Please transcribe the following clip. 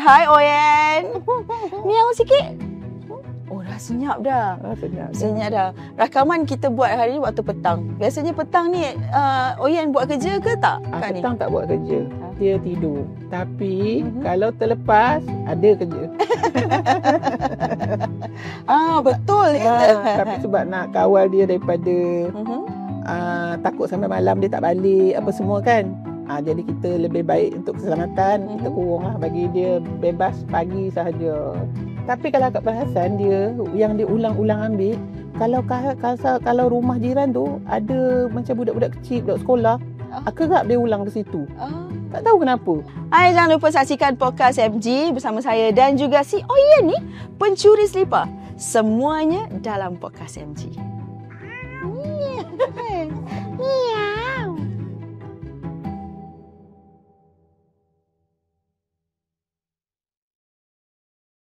Hai Oyen. Miau sikit. Oh, dah senyap dah. Senyap dah. Rakaman kita buat hari ni waktu petang. Biasanya petang ni Oyen buat kerja ke tak? Petang tak buat kerja. Dia tidur. Tapi kalau terlepas, ada kerja. Betul. Tapi sebab nak kawal dia daripada takut sampai malam dia tak balik apa semua kan. Jadi kita lebih baik untuk keselamatan, kita kurang lah bagi dia bebas pagi sahaja. Tapi kalau akak perasan dia, yang dia ulang-ulang ambil, kalau rumah jiran tu ada macam budak-budak kecil, budak sekolah, kerap dia ulang ke situ. Tak tahu kenapa. Hai, jangan lupa saksikan podcast MG bersama saya dan juga si Oyen ni, pencuri selipar. Semuanya dalam podcast MG.